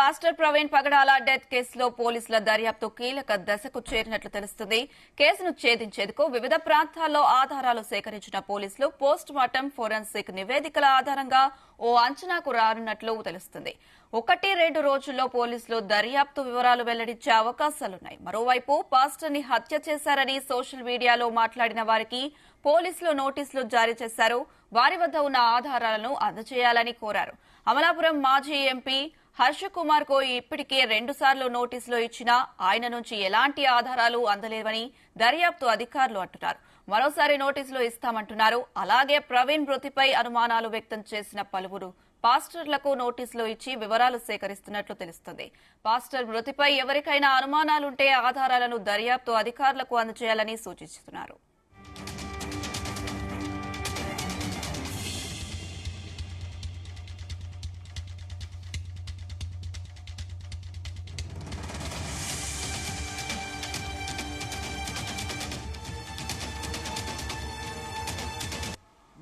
Pastor Praveen పగడాల death కేసులో పోలీసుల దర్యాప్తు కీలక దశకు చేరినట్లు తెలుస్తుంది. కేసును ఛేదించేందుకు వివిధ ప్రాంతాల్లో ఆధారాలు సేకరించిన పోలీసులు పోస్ట్ మార్టం ఫోరెన్సిక్ నివేదికల ఆధారంగా ఓ అంచనాకు రానున్నట్లు తెలుస్తుంది. 1-2 రోజుల్లో పోలీసులు దర్యాప్తు వివరాలు వెల్లడించే అవకాశాలున్నాయి. మరోవైపు పాస్టర్ ని హత్య చేశారని సోషల్ మీడియాలో మాట్లాడిన వారికి పోలీసులు నోటీసులు జారీ చేశారు. వారి వద్ద ఉన్న ఆధారాలను అందజేయాలని కోరారు. అమలాపురం మాజీ ఎంపీ హర్ష కుమార్ కు ఇప్పటికే 2 సార్లు నోటీసులు ఇచ్చినా ఆయన నుంచి ఎలాంటి ఆధారాలు అందలేవని దర్యాప్తు అధికారులు అంటున్నారు. మరోసారి నోటీసులు ఇస్తామంటున్నారు. అలాగే ప్రవీణ్ మృతిపై అనుమానాలు వ్యక్తం చేసిన పలువురు పాస్టర్లకు నోటీసులు ఇచ్చి వివరాలు సేకరిస్తున్నట్లు తెలుస్తుంది. పాస్టర్ మృతిపై ఎవరికైనా అనుమానాలుంటే ఆధారాలను దర్యాప్తు అధికారులకు అందజేయాలని సూచిస్తున్నారు.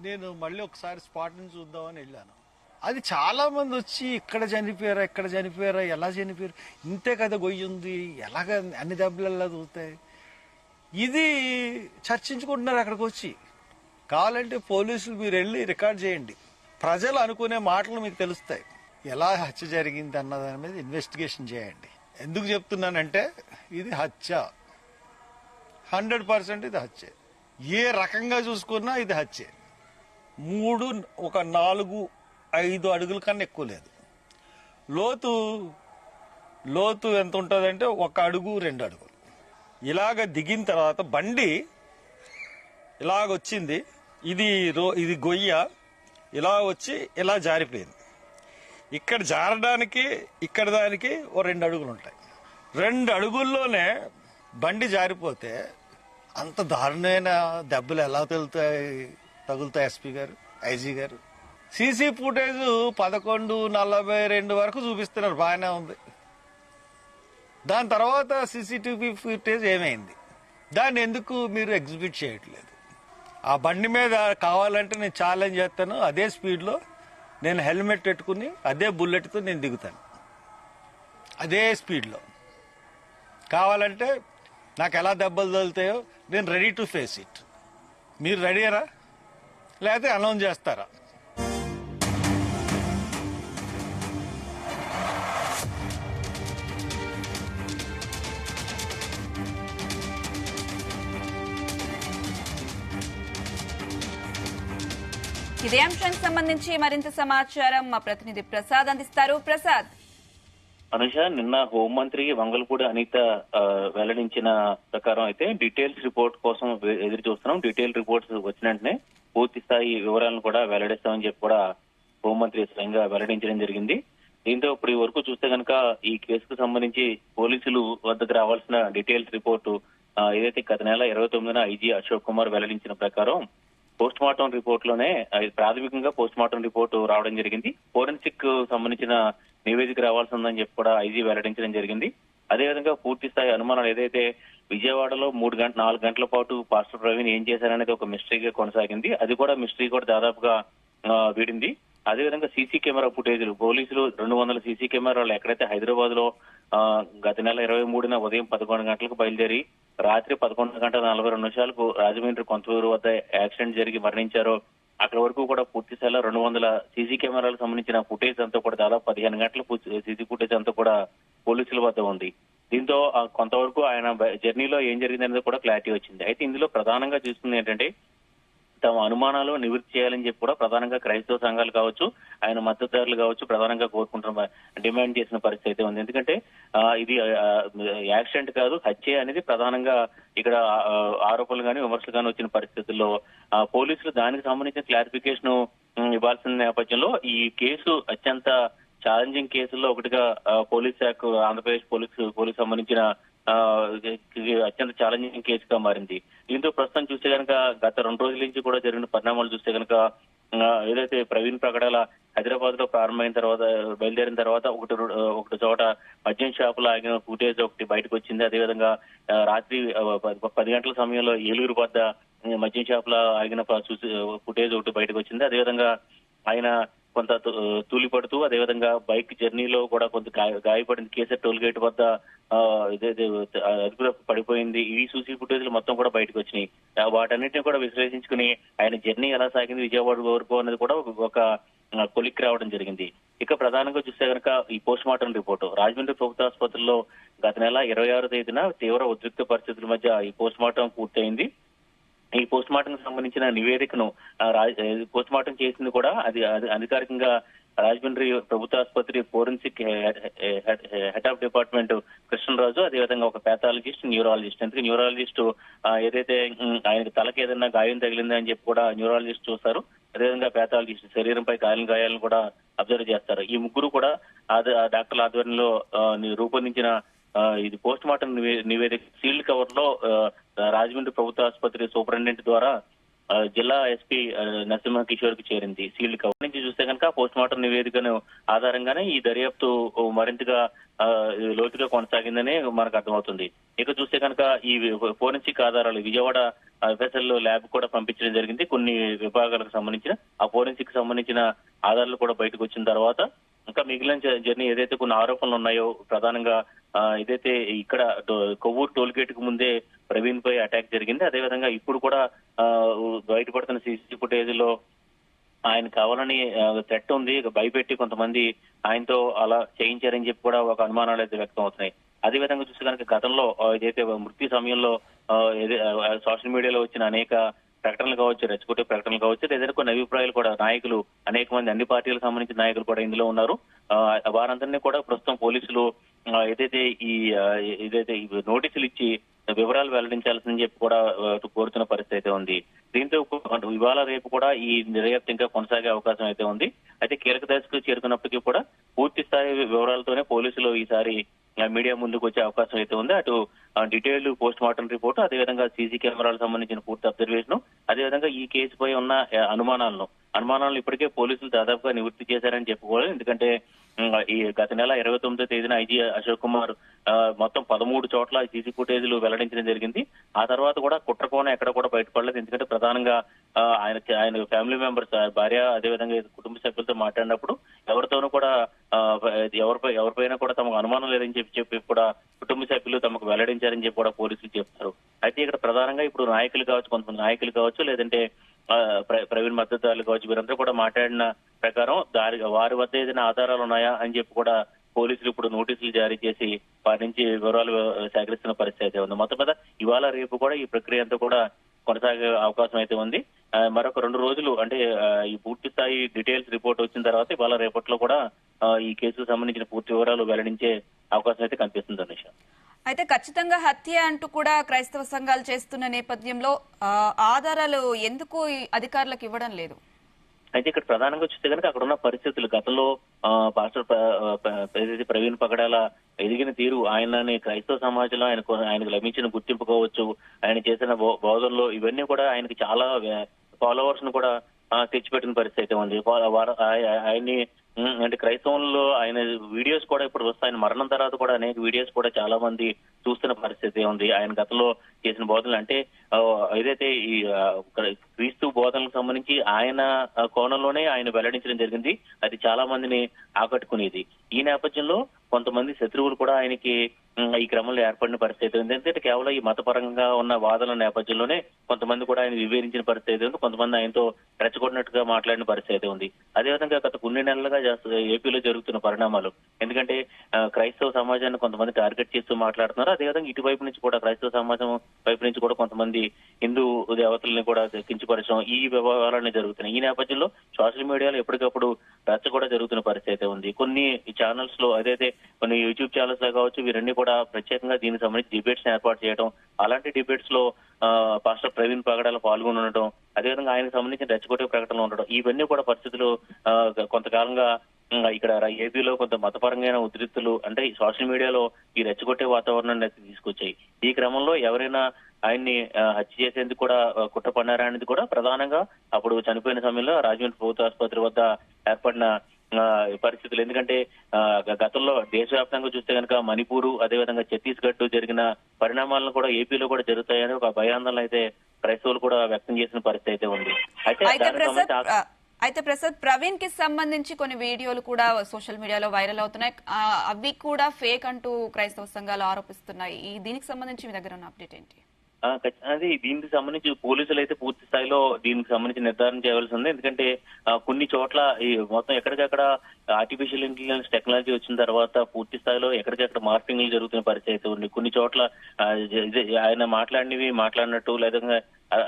నేను మళ్ళీ ఒకసారి స్పాట్ నుంచి చూద్దామని వెళ్ళాను. అది చాలా మంది వచ్చి ఇక్కడ చనిపోయారా ఎలా చనిపోయారు, ఇంతే కదా గొయ్యి ఉంది, ఎలాగ అన్ని దెబ్బలు ఎలా దూతాయి, ఇది చర్చించుకుంటున్నారు. అక్కడికి వచ్చి కావాలంటే పోలీసులు మీరు వెళ్ళి రికార్డ్ చేయండి. ప్రజలు అనుకునే మాటలు మీకు తెలుస్తాయి. ఎలా హత్య జరిగింది అన్నదాని మీద ఇన్వెస్టిగేషన్ చేయండి. ఎందుకు చెప్తున్నానంటే ఇది హత్య, 100% ఇది హత్య. ఏ రకంగా చూసుకున్నా ఇది హత్య. 4-5 అడుగుల కన్నా ఎక్కువ లేదు. లోతు ఎంత ఉంటుందంటే 1 అడుగు 2 అడుగులు. ఇలాగ దిగిన తర్వాత బండి ఇలాగొచ్చింది. ఇది గొయ్య ఇలా వచ్చి ఇలా జారిపోయింది. ఇక్కడ జారడానికి ఇక్కడ దానికి 2 అడుగులు ఉంటాయి. 2 అడుగుల్లోనే బండి జారిపోతే అంత దారుణమైన దెబ్బలు ఎలా తగులుతాయి ఎస్పీ గారు, ఐజీ గారు? సీసీ ఫుటేజ్ 11:42 వరకు చూపిస్తున్నారు, బాగానే ఉంది. దాని తర్వాత సీసీటీవీ ఫుటేజ్ ఏమైంది? దాన్ని ఎందుకు మీరు ఎగ్జిబిట్ చేయట్లేదు? ఆ బండి మీద కావాలంటే నేను ఛాలెంజ్ చేస్తాను, అదే స్పీడ్లో నేను హెల్మెట్ పెట్టుకుని అదే బుల్లెట్తో నేను దిగుతాను. అదే స్పీడ్లో కావాలంటే నాకు ఎలా దెబ్బలు తగులుతాయో నేను రెడీ టు ఫేస్ ఇట్. మీరు రెడీరా లేకపోతే అనౌన్స్ చేస్తారా? ఇదే అంశానికి సంబంధించి మరింత సమాచారం మా ప్రతినిధి ప్రసాద్ అందిస్తారు. ప్రసాద్. అనుష, నిన్న హోంమంత్రి వంగలపూడి అనిత వెల్లడించిన ప్రకారం అయితే డీటెయిల్స్ రిపోర్ట్ కోసం ఎదురు చూస్తున్నాం. డీటెయిల్ రిపోర్ట్స్ వచ్చిన వెంటనే పూర్తి స్థాయి వివరాలను కూడా వెల్లడిస్తామని చెప్పి కూడా హోంమంత్రి స్వయంగా వెల్లడించడం జరిగింది. దీంతో ఇప్పుడు ఈ వరకు చూస్తే కనుక ఈ కేసుకు సంబంధించి పోలీసులు వద్దకు రావాల్సిన డీటెయిల్స్ రిపోర్టు ఏదైతే గత నెల 29న ఐజీ అశోక్ కుమార్ వెల్లడించిన ప్రకారం పోస్ట్ మార్టం రిపోర్ట్ లోనే ప్రాథమికంగా పోస్ట్ మార్టం రిపోర్టు రావడం జరిగింది. ఫోరెన్సిక్ సంబంధించిన నివేదిక రావాల్సి ఉందని చెప్పి కూడా ఐజీ వెల్లడించడం జరిగింది. అదేవిధంగా పూర్తి స్థాయి అనుమానాలు ఏదైతే విజయవాడలో 4 గంటల పాటు పాస్టర్ ప్రవీణ్ ఏం చేశారనేది ఒక మిస్టరీగా కొనసాగింది. అది కూడా మిస్టరీ కూడా దాదాపుగా వీడింది. అదేవిధంగా సీసీ కెమెరా ఫుటేజ్లు పోలీసులు 200 సీసీ కెమెరాలు ఎక్కడైతే హైదరాబాద్ లో గత నెల 23న ఉదయం 11 గంటలకు బయలుదేరి రాత్రి 11:42 రాజమండ్రి కొంతూరు వద్ద యాక్సిడెంట్ జరిగి మరణించారో అక్కడ వరకు కూడా పూర్తి స్థాయిలో 200 సీసీ కెమెరాలకు సంబంధించిన ఫుటేజ్ అంతా కూడా దాదాపు 15 గంటల సీసీ ఫుటేజ్ అంతా కూడా పోలీసుల వద్ద ఉంది. దీంతో కొంతవరకు ఆయన జర్నీలో ఏం జరిగిందనేది కూడా క్లారిటీ వచ్చింది. అయితే ఇందులో ప్రధానంగా చూస్తుంది ఏంటంటే తమ అనుమానాలు నివృత్తి చేయాలని చెప్పి కూడా ప్రధానంగా క్రైస్తవ సంఘాలు కావచ్చు, ఆయన మద్దతుదారులు కావచ్చు ప్రధానంగా కోరుకుంటున్న డిమాండ్ చేసిన పరిస్థితి అయితే ఉంది. ఎందుకంటే ఇది యాక్సిడెంట్ కాదు, హత్య అనేది ప్రధానంగా ఇక్కడ ఆరోపణలు కానీ విమర్శలు కానీ వచ్చిన పరిస్థితుల్లో పోలీసులు దానికి సంబంధించిన క్లారిఫికేషన్ ఇవ్వాల్సిన నేపథ్యంలో ఈ కేసు అత్యంత ఛాలెంజింగ్ కేసుల్లో ఒకటిగా పోలీస్ శాఖ ఆంధ్రప్రదేశ్ పోలీస్ సంబంధించిన అత్యంత ఛాలెంజింగ్ కేసుగా మారింది. దీంతో ప్రస్తుతం చూస్తే కనుక గత 2 రోజుల నుంచి కూడా జరిగిన పరిణామాలు చూస్తే కనుక ఏదైతే ప్రవీణ్ ప్రగడాల హైదరాబాద్ లో బయలుదేరిన తర్వాత ఒకటి చోట మద్యం షాపులో ఆగిన ఫుటేజ్ ఒకటి బయటకు వచ్చింది. అదేవిధంగా రాత్రి 10 గంటల సమయంలో ఏలూరు వద్ద మద్యం షాపులో ఆగిన ఫుటేజ్ ఒకటి బయటకు వచ్చింది. అదేవిధంగా ఆయన కొంత తూలిపడుతూ, అదేవిధంగా బైక్ జర్నీలో కూడా కొంత గాయపడింది. కేసర్ టోల్ గేట్ వద్ద అదుపులో పడిపోయింది. ఈ సీసీ ఫుటేజ్లు మొత్తం కూడా బయటకు వచ్చినాయి. వాటన్నిటిని కూడా విశ్లేషించుకుని ఆయన జర్నీ ఎలా సాగింది విజయవాడ వరకు అనేది కూడా ఒక కొలిక్కి రావడం జరిగింది. ఇక ప్రధానంగా చూస్తే కనుక ఈ పోస్ట్ మార్టం రిపోర్టు రాజమండ్రి ప్రభుత్వ ఆసుపత్రిలో గత నెల 26వ తేదీన తీవ్ర ఉద్రిక్త పరిస్థితుల మధ్య ఈ పోస్ట్ మార్టం పూర్తయింది. ఈ పోస్ట్ మార్టం కు సంబంధించిన నివేదికను పోస్ట్ మార్టం చేసింది కూడా అది అధికారికంగా రాజమండ్రి ప్రభుత్వ ఆసుపత్రి forensic head of department Krishnaraju, అదేవిధంగా ఒక ప్యాథాలజిస్ట్, న్యూరాలజిస్ట్. ఎందుకు న్యూరాలజిస్ట్ ఏదైతే ఆయనకి తలకి ఏదైనా గాయం తగిలింది అని చెప్పి కూడా న్యూరాలజిస్ట్ చూస్తారు. అదేవిధంగా ప్యాథాలజిస్ట్ శరీరంపై గాయాలను కూడా అబ్జర్వ్ చేస్తారు. ఈ ముగ్గురు కూడా డాక్టర్ల ఆధ్వర్యంలో రూపొందించిన ఇది పోస్ట్ మార్టం నివేదిక సీల్డ్ కవర్ లో రాజమండ్రి ప్రభుత్వ ఆసుపత్రి సూపరింటెండెంట్ ద్వారా జిల్లా ఎస్పీ నరసింహ కిషోర్ కి చేరింది. సీల్డ్ కవర్ నుంచి చూస్తే కనుక పోస్ట్ మార్టం నివేదికను ఆధారంగానే ఈ దర్యాప్తు మరింతగా లోతుగా కొనసాగిందని మనకు అర్థమవుతుంది. ఇక చూస్తే కనుక ఈ ఫోరెన్సిక్ ఆధారాలు విజయవాడ ఎఫ్ఎస్ఎల్ ల్యాబ్ కూడా పంపించడం జరిగింది. కొన్ని విభాగాలకు సంబంధించిన ఆ ఫోరెన్సిక్ సంబంధించిన ఆధారాలు కూడా బయటకు వచ్చిన తర్వాత ఇంకా మిగిలిన జర్నీ ఏదైతే కొన్ని ఆరోపణలు ఉన్నాయో, ప్రధానంగా ఏదైతే ఇక్కడ కొవ్వూరు టోల్ గేట్ కు ముందే ప్రవీణ్ పై అటాక్ జరిగింది. అదేవిధంగా ఇప్పుడు కూడా బయటపడుతున్న సీసీ ఫుటేజ్ లో ఆయన కావాలని థ్రెట్ ఉంది, భయపెట్టి కొంతమంది ఆయనతో అలా చేయించారని చెప్పి కూడా ఒక అనుమానాలు అయితే వ్యక్తం అవుతున్నాయి. అదేవిధంగా చూస్తే కనుక గతంలో ఏదైతే మృత్యు సమయంలో సోషల్ మీడియాలో వచ్చిన అనేక ప్రకటనలు కావచ్చు, రెచ్చగొట్టే ప్రకటనలు కావచ్చు, ఏదైనా కొన్ని అభిప్రాయాలు కూడా నాయకులు, అనేక మంది అన్ని పార్టీలకు సంబంధించిన నాయకులు కూడా ఇందులో ఉన్నారు. వారందరినీ కూడా ప్రస్తుతం పోలీసులు ఏదైతే ఈ నోటీసులు ఇచ్చి వివరాలు వెల్లడించాల్సిందని చెప్పి కూడా కోరుతున్న పరిస్థితి అయితే ఉంది. దీంతో ఇవాళ రేపు కూడా ఈ దర్యాప్తు ఇంకా కొనసాగే అవకాశం అయితే ఉంది. అయితే కీలక దశకు చేరుకున్నప్పటికీ కూడా పూర్తి స్థాయి వివరాలతోనే పోలీసులు ఈసారి మీడియా ముందుకు వచ్చే అవకాశం అయితే ఉంది. అటు డీటెయిల్ పోస్ట్ మార్టం రిపోర్టు, అదేవిధంగా సీసీ కెమెరాలకు సంబంధించిన పూర్తి అబ్జర్వేషన్, అదేవిధంగా ఈ కేసుపై ఉన్న అనుమానాలను ఇప్పటికే పోలీసులు దాదాపుగా నివృత్తి చేశారని చెప్పుకోవాలి. ఎందుకంటే ఈ గత నెల 29వ తేదీన ఐజీ అశోక్ కుమార్ మొత్తం 13 చోట్ల సీసీ ఫుటేజ్లు వెల్లడించడం జరిగింది. ఆ తర్వాత కూడా కుట్రకోణం ఎక్కడ కూడా బయటపడలేదు. ఎందుకంటే ప్రధానంగా ఆయన ఫ్యామిలీ మెంబర్స్, భార్య, అదేవిధంగా కుటుంబ సభ్యులతో మాట్లాడినప్పుడు ఎవరితోనూ కూడా ఎవరిపైన కూడా తమకు అనుమానం లేదని చెప్పి కూడా కుటుంబ సభ్యులు తమకు వెల్లడించారని చెప్పి కూడా పోలీసులు చెప్తారు. అయితే ఇక్కడ ప్రధానంగా ఇప్పుడు నాయకులు కావచ్చు, కొంతమంది నాయకులు కావచ్చు, లేదంటే ప్రవీణ్ మద్దతుదారులు కావచ్చు, వీరందరూ కూడా మాట్లాడిన ప్రకారం వారి వద్ద ఏదైనా ఆధారాలు ఉన్నాయా అని చెప్పి కూడా పోలీసులు ఇప్పుడు నోటీసులు జారీ చేసి వారి నుంచి వివరాలు సేకరిస్తున్న పరిస్థితి అయితే ఉంది. మొత్తం మీద ఇవాళ రేపు కూడా ఈ ప్రక్రియ అంతా కూడా కొనసాగే అవకాశం అయితే ఉంది. మరొక 2 రోజులు అంటే ఈ పూర్తి స్థాయి డీటెయిల్స్ రిపోర్ట్ వచ్చిన తర్వాత ఇవాళ రేపట్లో కూడా ఈ కేసుకు సంబంధించిన పూర్తి వివరాలు వెల్లడించే అవకాశం అయితే కనిపిస్తుంది అనిష. అయితే ఖచ్చితంగా హత్య అంటూ కూడా క్రైస్తవ సంఘాలు చేస్తున్న నేపథ్యంలో ఆధారాలు ఎందుకు అధికారులకు ఇవ్వడం లేదు? అయితే ఇక్కడ ప్రధానంగా చూస్తే కనుక అక్కడ ఉన్న పరిస్థితులు, గతంలో పాస్టర్ ప్రవీణ్ పగడాల ఎదిగిన తీరు, ఆయనని క్రైస్తవ సమాజంలో ఆయనకు లభించిన గుర్తింపు కావచ్చు, ఆయన చేసిన బోధనలో ఇవన్నీ కూడా ఆయనకి చాలా ఫాలోవర్స్ ను కూడా తెచ్చిపెట్టిన పరిస్థితి అయితే ఉంది. ఆయన్ని అంటే క్రైస్తవంలో ఆయన వీడియోస్ కూడా ఇప్పుడు వస్తాయి. ఆయన మరణం తర్వాత కూడా అనేక వీడియోస్ కూడా చాలా మంది చూస్తున్న పరిస్థితి ఉంది. ఆయన గతంలో చేసిన బోధనలు అంటే ఏదైతే ఈ క్రీస్తు బోధనలకు సంబంధించి ఆయన కోణంలోనే ఆయన వెల్లడించడం జరిగింది. అది చాలా మందిని ఆకట్టుకునేది. ఈ నేపథ్యంలో కొంతమంది శత్రువులు కూడా ఆయనకి ఈ క్రమంలో ఏర్పడిన పరిస్థితి ఉంది. ఎందుకంటే కేవలం ఈ మతపరంగా ఉన్న వాదనల నేపథ్యంలోనే కొంతమంది కూడా ఆయన వివేరించిన పరిస్థితి ఉంది. కొంతమంది ఆయనతో రెచ్చగొట్టినట్టుగా మాట్లాడిన పరిస్థితి ఉంది. అదేవిధంగా గత కొన్ని నెలలుగా ఏపీలో జరుగుతున్న పరిణామాలు, ఎందుకంటే క్రైస్తవ సమాజాన్ని కొంతమంది టార్గెట్ చేస్తూ మాట్లాడుతున్నారు. అదేవిధంగా ఇటువైపు నుంచి కూడా క్రైస్తవ సమాజం వైపు నుంచి కూడా కొంతమంది హిందూ దేవతల్ని కూడా కించపరచడం, ఈ వ్యవహారాలన్నీ జరుగుతున్నాయి. ఈ నేపథ్యంలో సోషల్ మీడియాలో ఎప్పటికప్పుడు రచ్చ కూడా జరుగుతున్న పరిస్థితి ఉంది. కొన్ని ఛానల్స్ లో, అదైతే కొన్ని యూట్యూబ్ ఛానల్స్ లో కావచ్చు, వీరన్నీ కూడా ప్రత్యేకంగా దీనికి సంబంధించి డిబేట్స్ ఏర్పాటు చేయడం, అలాంటి డిబేట్స్ లో పాస్టర్ ప్రవీణ్ పగడాల పాల్గొని ఉండటం, అదేవిధంగా ఆయనకు సంబంధించిన రెచ్చగొట్టే ప్రకటనలు ఉండడం, ఇవన్నీ కూడా పరిస్థితులు కొంతకాలంగా ఇక్కడ ఏపీలో కొంత మతపరమైన ఉద్రిక్తులు అంటే సోషల్ మీడియాలో ఈ రెచ్చగొట్టే వాతావరణాన్ని తీసుకొచ్చాయి. ఈ క్రమంలో ఎవరైనా ఆయన్ని హత్య చేసేందుకు కూడా కుట్ర పన్నారా అనేది కూడా ప్రధానంగా అప్పుడు చనిపోయిన సమయంలో రాజమండ్రి ప్రభుత్వ ఆసుపత్రి వద్ద ఏర్పడిన పరిస్థితులు. ఎందుకంటే గతంలో దేశవ్యాప్తంగా చూస్తే కనుక మణిపూర్, అదేవిధంగా ఛత్తీస్గఢ్ జరిగిన పరిణామాలను కూడా ఏపీలో కూడా జరుగుతాయని ఒక భయాందోళన అయితే క్రైస్తవులు కూడా వ్యక్తం చేసిన పరిస్థితి అయితే ఉంది. అయితే ప్రసాద్, ప్రవీణ్ కి సంబంధించి కొన్ని వీడియోలు కూడా సోషల్ మీడియాలో వైరల్ అవుతున్నాయి. అవి కూడా ఫేక్ అంటూ క్రైస్తవ సంఘాలు ఆరోపిస్తున్నాయి. దీనికి సంబంధించి మీ దగ్గర ఉన్న అప్డేట్ ఏంటి? అది దీనికి సంబంధించి పోలీసులు అయితే పూర్తి స్థాయిలో దీనికి సంబంధించి నిర్ధారణ చేయవలసి ఉంది. ఎందుకంటే కొన్ని చోట్ల ఈ మొత్తం ఎక్కడికక్కడ ఆర్టిఫిషియల్ ఇంటెలిజెన్స్ టెక్నాలజీ వచ్చిన తర్వాత పూర్తి స్థాయిలో ఎక్కడికక్కడ మార్పింగ్లు జరుగుతున్న పరిస్థితి అయితే ఉంది. కొన్ని చోట్ల ఆయన మాట్లాడినట్టు లేదా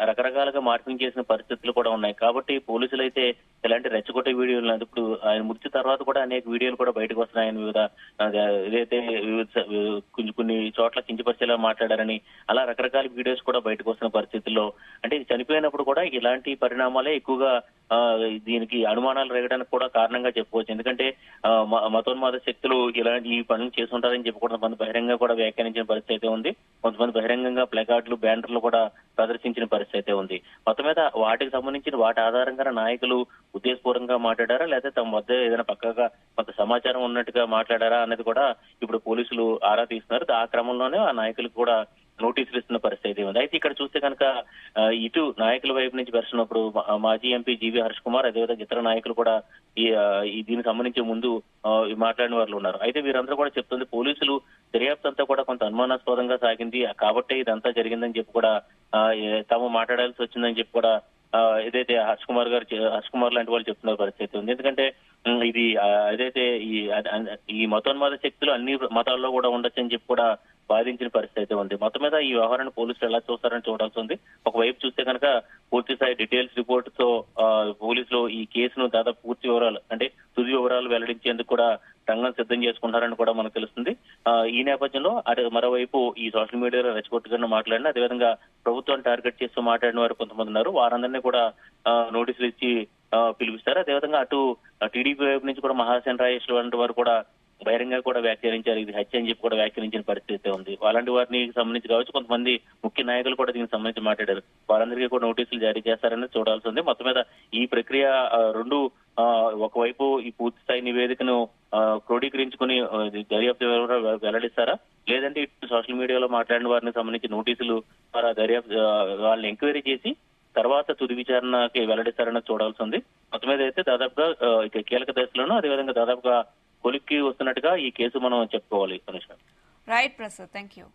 రకరకాలుగా మార్పింగ్ చేసిన పరిస్థితులు కూడా ఉన్నాయి. కాబట్టి పోలీసులు అయితే ఇలాంటి రెచ్చగొట్టే వీడియోలు, ఇప్పుడు ఆయన మృతి తర్వాత కూడా అనేక వీడియోలు కూడా బయటకు వస్తున్నాయని వివిధ ఏదైతే కొన్ని చోట్ల కించపరిచేలా మాట్లాడారని అలా రకరకాల వీడియోస్ కూడా బయటకు వస్తున్న పరిస్థితుల్లో అంటే చనిపోయినప్పుడు కూడా ఇలాంటి పరిణామాలే ఎక్కువగా దీనికి అనుమానాలు రేగడానికి కూడా కారణంగా చెప్పుకోవచ్చు. ఎందుకంటే మతోన్మాద శక్తులు ఇలాంటి ఈ పనులు చేస్తుంటారని చెప్పి కొంతమంది బహిరంగంగా కూడా వ్యాఖ్యానించిన పరిస్థితి అయితే ఉంది. కొంతమంది బహిరంగంగా ప్లకార్డులు, బ్యానర్లు కూడా ప్రదర్శించిన పరిస్థితి అయితే ఉంది. మొత్తం మీద వాటికి సంబంధించిన వాటి ఆధారంగా నాయకులు ఉద్దేశపూర్వకంగా మాట్లాడారా లేదా తమ మధ్య ఏదైనా పక్కగా కొంత సమాచారం ఉన్నట్టుగా మాట్లాడారా అనేది కూడా ఇప్పుడు పోలీసులు ఆరా తీస్తున్నారు. ఆ క్రమంలోనే ఆ నాయకులకు కూడా నోటీసులు ఇస్తున్న పరిస్థితి ఉంది. అయితే ఇక్కడ చూస్తే కనుక ఇటు నాయకుల వైపు నుంచి వెర్షనప్పుడు మాజీ ఎంపీ జీవీ హర్ష్ కుమార్, అదేవిధంగా ఇతర నాయకులు కూడా దీనికి సంబంధించి ముందు మాట్లాడిన వాళ్ళు ఉన్నారు. అయితే వీరందరూ కూడా చెప్తుంది కులు దర్యాప్తు అంతా కూడా కొంత అనుమానాస్పదంగా సాగింది కాబట్టి ఇదంతా జరిగిందని చెప్పి కూడా తాము మాట్లాడాల్సి వచ్చిందని చెప్పి కూడా ఏదైతే హర్ష్ కుమార్ లాంటి వాళ్ళు చెప్తున్న పరిస్థితి ఉంది. ఎందుకంటే ఇది ఏదైతే ఈ మతోన్మాద శక్తులు అన్ని మతాల్లో కూడా ఉండొచ్చని చెప్పి కూడా బాధించిన పరిస్థితి అయితే ఉంది. మొత్తం మీద ఈ వ్యవహారాన్ని పోలీసులు ఎలా చూస్తారని చూడాల్సి ఉంది. ఒకవైపు చూస్తే కనుక పూర్తి స్థాయి డీటెయిల్స్ రిపోర్ట్ తో పోలీసులు ఈ కేసును దాదాపు పూర్తి వివరాలు అంటే తుది వివరాలు వెల్లడించేందుకు కూడా రంగం సిద్ధం చేసుకుంటారని కూడా మనకు తెలుస్తుంది. ఈ నేపథ్యంలో మరోవైపు ఈ సోషల్ మీడియాలో రెచ్చగొట్టుగా మాట్లాడిన, అదేవిధంగా ప్రభుత్వాన్ని టార్గెట్ చేస్తూ మాట్లాడిన వారు కొంతమంది ఉన్నారు. వారందరినీ కూడా నోటీసులు ఇచ్చి పిలిపిస్తారు. అదేవిధంగా అటు టీడీపీ వైపు నుంచి కూడా మహాసేన రాజేష్ వంటి వారు కూడా బహిరంగ కూడా వ్యాఖ్యానించారు. ఇది హత్య అని చెప్పి కూడా వ్యాఖ్యానించిన పరిస్థితి ఉంది. అలాంటి వారిని సంబంధించి కావచ్చు కొంతమంది ముఖ్య నాయకులు కూడా దీనికి సంబంధించి మాట్లాడారు. వారందరికీ కూడా నోటీసులు జారీ చేస్తారని చూడాల్సి ఉంది. మొత్తం మీద ఈ ప్రక్రియ రెండు ఒకవైపు ఈ పూర్తి స్థాయి నివేదికను క్రోడీకరించుకుని దర్యాప్తు వెల్లడిస్తారా, లేదంటే ఇటు సోషల్ మీడియాలో మాట్లాడిన వారిని సంబంధించి నోటీసులు ద్వారా దర్యాప్తు వాళ్ళని ఎంక్వైరీ చేసి తర్వాత తుది విచారణకి వెల్లడిస్తారని చూడాల్సి ఉంది. మొత్తం మీద అయితే దాదాపుగా కీలక దశలోనూ అదేవిధంగా దాదాపుగా కొలిక్కి వస్తున్నట్టుగా ఈ కేసు మనం చెప్పుకోవాలి. Right Prasad, thank you.